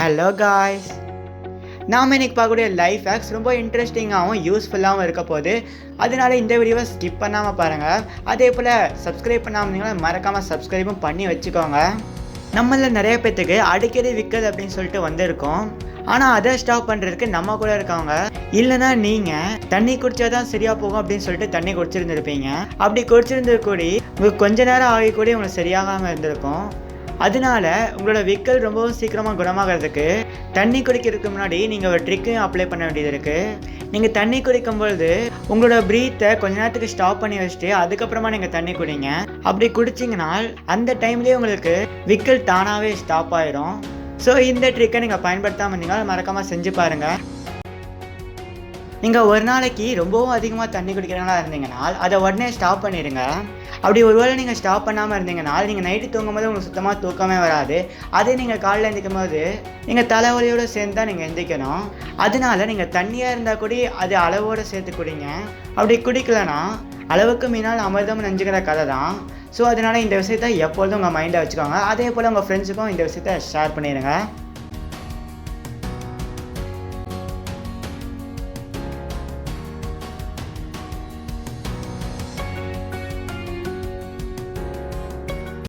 Hello guys, நாம் இன்னைக்கு பார்க்கக்கூடிய லைஃப் ஹேக்ஸ் ரொம்ப இன்ட்ரெஸ்டிங்காகவும் யூஸ்ஃபுல்லாகவும் இருக்க போது. அதனால இந்த வீடியோவை ஸ்கிப் பண்ணாமல் பாருங்கள். அதே போல் சப்ஸ்கிரைப் பண்ணாமல் இருந்தீங்கன்னா மறக்காமல் சப்ஸ்கிரைபும் பண்ணி வச்சுக்கோங்க. நம்மள நிறைய பேர்த்துக்கு அடிக்கடி விற்கிறது அப்படின்னு சொல்லிட்டு வந்திருக்கோம். ஆனால் அதை ஸ்டாப் பண்ணுறதுக்கு நம்ம கூட இருக்கவங்க இல்லைனா நீங்கள் தண்ணி குடித்தா தான் சரியாக போகும் அப்படின்னு சொல்லிட்டு தண்ணி குடிச்சிருந்துருப்பீங்க. அப்படி குடிச்சிருந்தது கூடி உங்களுக்கு கொஞ்ச நேரம் ஆகி கூடி உங்களுக்கு சரியாகாமல் இருந்திருக்கும். அதனால உங்களோட விக்கல் ரொம்பவும் சீக்கிரமாக குணமாகிறதுக்கு தண்ணி குடிக்கிறதுக்கு முன்னாடி நீங்கள் ஒரு ட்ரிக்கையும் அப்ளை பண்ண வேண்டியது இருக்குது. நீங்கள் தண்ணி குடிக்கும்பொழுது உங்களோட ப்ரீத்தை கொஞ்ச நேரத்துக்கு ஸ்டாப் பண்ணி வச்சுட்டு அதுக்கப்புறமா நீங்கள் தண்ணி குடிங்க. அப்படி குடிச்சிங்கன்னா அந்த டைம்லேயே உங்களுக்கு விக்கல் தானாகவே ஸ்டாப் ஆயிடும். ஸோ இந்த ட்ரிக்கை நீங்கள் பயன்படுத்தாமல் இருந்தீங்கன்னா மறக்காமல் செஞ்சு பாருங்கள். நீங்கள் ஒரு நாளைக்கு ரொம்பவும் அதிகமாக தண்ணி குடிக்கிறவங்களா இருந்தீங்கன்னா அதை உடனே ஸ்டாப் பண்ணிடுங்க. அப்படி ஒருவேளை நீங்கள் ஸ்டாப் பண்ணாமல் இருந்தீங்கன்னா நீங்கள் நைட்டு தூங்கும்போது உங்களுக்கு சுத்தமாக தூக்கமே வராது. அதே நீங்கள் காலையில் எழுந்திக்கும் போது நீங்கள் தலைவலியோடு சேர்ந்து தான் நீங்கள் எந்திக்கணும். அதனால நீங்கள் தண்ணியாக இருந்தால் கூட அது அளவோடு சேர்த்து குடிங்க. அப்படி குடிக்கலன்னா அளவுக்கு மீனால் அமிர்தம் நெஞ்சுக்கிற கதை தான். ஸோ அதனால் இந்த விஷயத்தை எப்பொழுதும் உங்கள் மைண்டை வச்சுக்கோங்க. அதே போல் உங்கள் ஃப்ரெண்ட்ஸுக்கும் இந்த விஷயத்தை ஷேர் பண்ணிடுங்க.